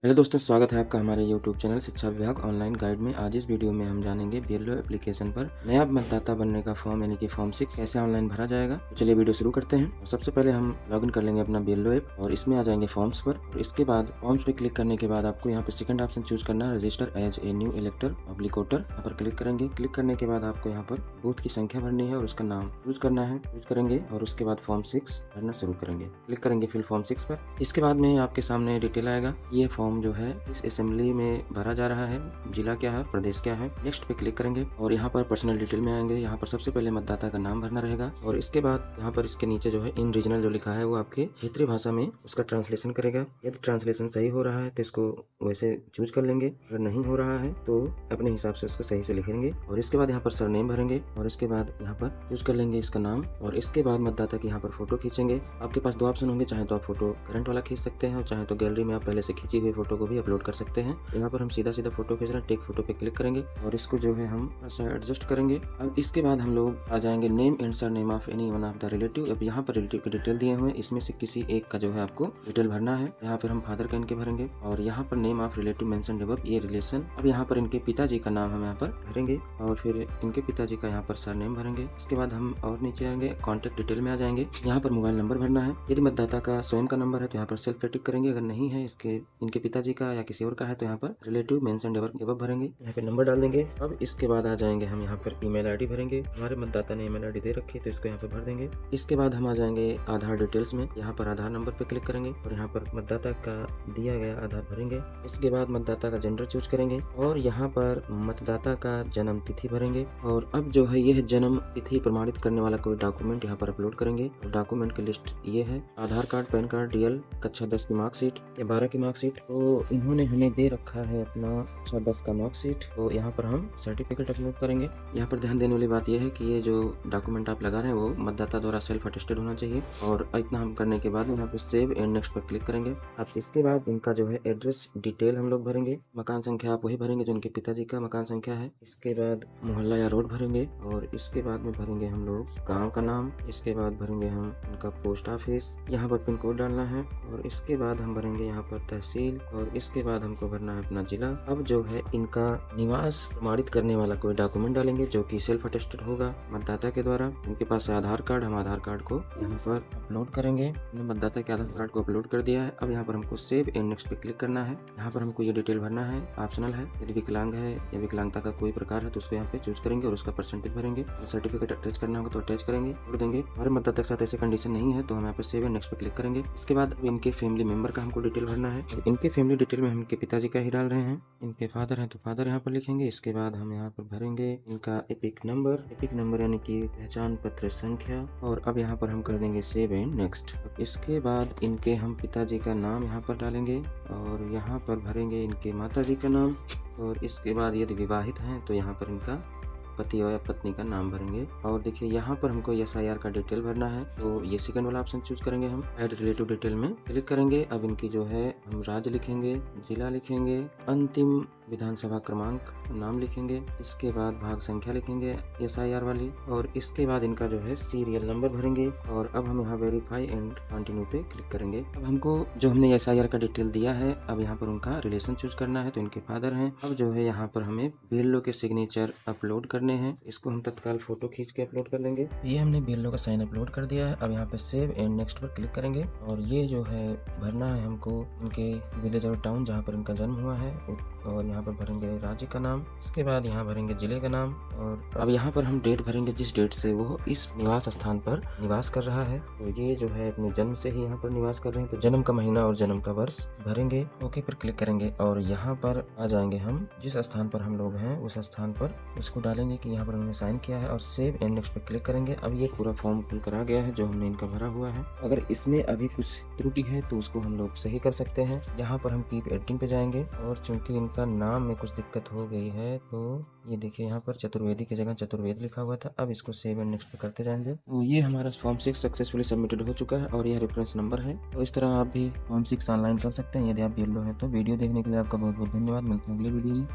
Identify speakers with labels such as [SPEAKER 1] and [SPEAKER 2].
[SPEAKER 1] Hello दोस्तों, स्वागत है आपका हमारे यूट्यूब चैनल शिक्षा विभाग ऑनलाइन गाइड में। आज इस वीडियो में हम जानेंगे बीएलओ एप्लीकेशन पर नया मतदाता बनने का फॉर्म यानी कि फॉर्म 6 कैसे ऑनलाइन भरा जाएगा। तो चलिए वीडियो शुरू करते हैं। सबसे पहले हम लॉगिन कर लेंगे अपना बीएलओ ऐप और इसमें आ जाएंगे फॉर्म्स पर। और इसके बाद फॉर्म्स पे क्लिक करने के बाद आपको यहाँ पे सेकंड ऑप्शन चूज करना है, register as a new elector public voter. यहाँ पर क्लिक करेंगे। क्लिक करने के बाद आपको यहाँ पर बूथ की संख्या भरनी है और उसका नाम चूज करना है। चूज करेंगे और उसके बाद फॉर्म 6 भरना शुरू करेंगे। क्लिक करेंगे फिल फॉर्म 6 पर। इसके बाद में आपके सामने डिटेल आएगा। ये फॉर्म जो है इस असेंबली में भरा जा रहा है। जिला क्या है, प्रदेश क्या है। नेक्स्ट पे क्लिक करेंगे और यहाँ पर पर्सनल डिटेल में आएंगे। यहाँ पर सबसे पहले मतदाता का नाम भरना रहेगा और इसके बाद यहाँ पर इसके नीचे जो है इन रीजनल जो लिखा है वो आपके क्षेत्रीय भाषा में उसका ट्रांसलेशन करेगा। यदि ट्रांसलेशन सही हो रहा है तो इसको वैसे चूज कर लेंगे, अगर नहीं हो रहा है तो अपने हिसाब से उसको सही से लिखेंगे। और इसके बाद यहाँ पर सरनेम भरेंगे और इसके बाद यहाँ पर चूज कर लेंगे इसका नाम। और इसके बाद मतदाता की यहाँ पर फोटो खींचेंगे। आपके पास दो ऑप्शन होंगे, चाहे तो आप फोटो करंट वाला खींच सकते हैं और चाहे तो गैलरी में आप पहले से खींची हुई फोटो को भी अपलोड कर सकते हैं। यहाँ पर हम सीधा फोटो खींच रहे हैं। टेक फोटो पे क्लिक करेंगे और इसको जो है हम एडजस्ट करेंगे। अब इसके बाद हम लोग आ जाएंगे name and surname of any one of the relative. अब यहाँ पर रिलेटिव की डिटेल दिए हुए हैं, इसमें से किसी एक का जो है आपको डिटेल भरना है। यहाँ पर हम फादर का इनके भरेंगे और यहाँ पर name of relative mention above, ये रिलेशन। अब यहाँ पर इनके पिताजी का नाम हम यहाँ पर भरेंगे और फिर इनके पिताजी का यहाँ पर सरनेम भरेंगे। इसके बाद हम और नीचे आएंगे, कॉन्टेक्ट डिटेल में आ जाएंगे। यहाँ पर मोबाइल नंबर भरना है। यदि मतदाता का स्वयं का नंबर है तो यहाँ पर सेल्फ टिक करेंगे, अगर नहीं है इसके इनके पिताजी का या किसी और का है तो यहाँ पर रिलेटिव मेंशन अबव भरेंगे। यहाँ पे नंबर डाल देंगे। अब इसके बाद आ जाएंगे हम यहाँ पर ईमेल आईडी भरेंगे। हमारे मतदाता ने ईमेल आईडी दे रखी है तो इसको यहाँ पे भर देंगे। इसके बाद हम आ जाएंगे आधार डिटेल्स में। यहाँ पर आधार नंबर पे क्लिक करेंगे और यहाँ पर मतदाता का दिया गया आधार भरेंगे। इसके बाद मतदाता का जेंडर चूज करेंगे और यहाँ पर मतदाता का जन्म तिथि भरेंगे। और अब जो है यह जन्म तिथि प्रमाणित करने वाला कोई डॉक्यूमेंट यहाँ पर अपलोड करेंगे। डॉक्यूमेंट की लिस्ट ये है, आधार कार्ड, पैन कार्ड, डीएल, कक्षा 10 की मार्कशीट या 12 की मार्कशीट। तो इन्होंने हमें दे रखा है अपना कक्षा 10 का मार्कशीट, तो यहाँ पर हम सर्टिफिकेट अपलोड करेंगे। यहाँ पर ध्यान देने वाली बात यह है कि ये जो डॉक्यूमेंट आप लगा रहे हैं वो मतदाता द्वारा सेल्फ अटेस्टेड होना चाहिए। और इतना हम करने के बाद यहाँ पे सेव एंड नेक्स्ट पर क्लिक करेंगे। अब इसके बाद इनका जो है एड्रेस डिटेल हम लोग भरेंगे। मकान संख्या आप वही भरेंगे जो इनके पिताजी का मकान संख्या है। इसके बाद मोहल्ला या रोड भरेंगे और इसके बाद में भरेंगे हम लोग गाँव का नाम। इसके बाद भरेंगे हम इनका पोस्ट ऑफिस, यहाँ पर पिन कोड डालना है। और इसके बाद हम भरेंगे यहाँ पर तहसील और इसके बाद हमको भरना है अपना जिला। अब जो है इनका निवास प्रमाणित करने वाला कोई डॉक्यूमेंट डालेंगे जो कि सेल्फ अटेस्टेड होगा मतदाता के द्वारा। इनके पास है आधार कार्ड, हम आधार कार्ड को यहाँ पर अपलोड करेंगे। हमने मतदाता के आधार कार्ड को अपलोड कर दिया है। अब यहाँ पर हमको सेव एंड नेक्स्ट पे क्लिक करना है। यहाँ पर हमको ये डिटेल भरना है, ऑप्शनल है। यदि विकलांग है या विकलांगता का कोई प्रकार है तो उसको यहाँ पे चूज करेंगे और उसका परसेंटेज भरेंगे। सर्टिफिकेट अटैच करना होगा तो अटैच करेंगे, छोड़ देंगे। हमारे मतदाता के साथ ऐसे कंडीशन नहीं है तो हम यहाँ पे सेव एंड नेक्स्ट पे क्लिक करेंगे। इसके बाद इनके फैमिली मेंबर का हमको डिटेल भरना है। इनके फैमिली डिटेल में हम इनके पिताजी का ही डाल रहे हैं। इनके फादर हैं तो फादर यहाँ पर लिखेंगे। इसके बाद हम यहाँ पर भरेंगे इनका एपिक नंबर यानी कि पहचान पत्र संख्या। और अब यहाँ पर हम कर देंगे सेव एंड नेक्स्ट। इसके बाद इनके हम पिताजी का नाम यहाँ पर डालेंगे और यहाँ पर भरेंगे इनके माताजी का नाम। और इसके बाद यदि विवाहित हैं तो यहाँ पर इनका पति या पत्नी का नाम भरेंगे। और देखिए यहाँ पर हमको SIR का डिटेल भरना है तो ये सेकंड वाला ऑप्शन चूज करेंगे। हम ऐड रिलेटिव डिटेल में क्लिक करेंगे। अब इनकी जो है हम राज्य लिखेंगे, जिला लिखेंगे, अंतिम विधानसभा क्रमांक नाम लिखेंगे। इसके बाद भाग संख्या लिखेंगे SIR वाली और इसके बाद इनका जो है सीरियल नंबर भरेंगे। और अब हम यहाँ वेरीफाई एंड कंटिन्यू पे क्लिक करेंगे। अब हमको जो हमने SIR का डिटेल दिया है अब यहाँ पर उनका रिलेशन चूज करना है तो इनके फादर हैं। अब जो है यहाँ पर हमें BLO के सिग्नेचर अपलोड करने हैं। इसको हम तत्काल फोटो खींच के अपलोड कर लेंगे। ये हमने BLO का साइन अपलोड कर दिया है। अब यहाँ पे सेव एंड नेक्स्ट पर क्लिक करेंगे और ये जो है भरना है हमको इनके विलेज और टाउन जहाँ पर इनका जन्म हुआ है और यहाँ पर भरेंगे राज्य का नाम। इसके बाद यहाँ भरेंगे जिले का नाम और अब यहाँ पर हम डेट भरेंगे जिस डेट से वो इस निवास स्थान पर निवास कर रहा है। तो ये जो है अपने जन्म से ही यहाँ पर निवास कर रहे हैं तो जन्म का महीना और जन्म का वर्ष भरेंगे। ओके पर क्लिक करेंगे और यहाँ पर आ जाएंगे हम जिस स्थान पर हम लोग हैं उस स्थान पर उसको डालेंगे कि यहाँ पर हमने साइन किया है और सेव एंड नेक्स्ट पर क्लिक करेंगे। अब ये पूरा फॉर्म फिल करा गया है जो हमने इनका भरा हुआ है। अगर इसमें अभी कुछ त्रुटि है तो उसको हम लोग सही कर सकते हैं। यहाँ पर हम कीप एडिटिंग पे जाएंगे और चूंकि इनका नाम में कुछ दिक्कत हो गई है तो ये देखिए यहाँ पर चतुर्वेदी की जगह चतुर्वेद लिखा हुआ था। अब इसको सेव एंड नेक्स्ट पे करते जाएंगे। तो ये हमारा फॉर्म 6 सक्सेसफुली सबमिटेड हो चुका है और यह रेफरेंस नंबर है। तो इस तरह आप भी फॉर्म 6 ऑनलाइन कर सकते हैं यदि आप BLO हैं। तो वीडियो देखने के लिए आपका बहुत बहुत धन्यवाद। मिलते हैं अगले वीडियो में।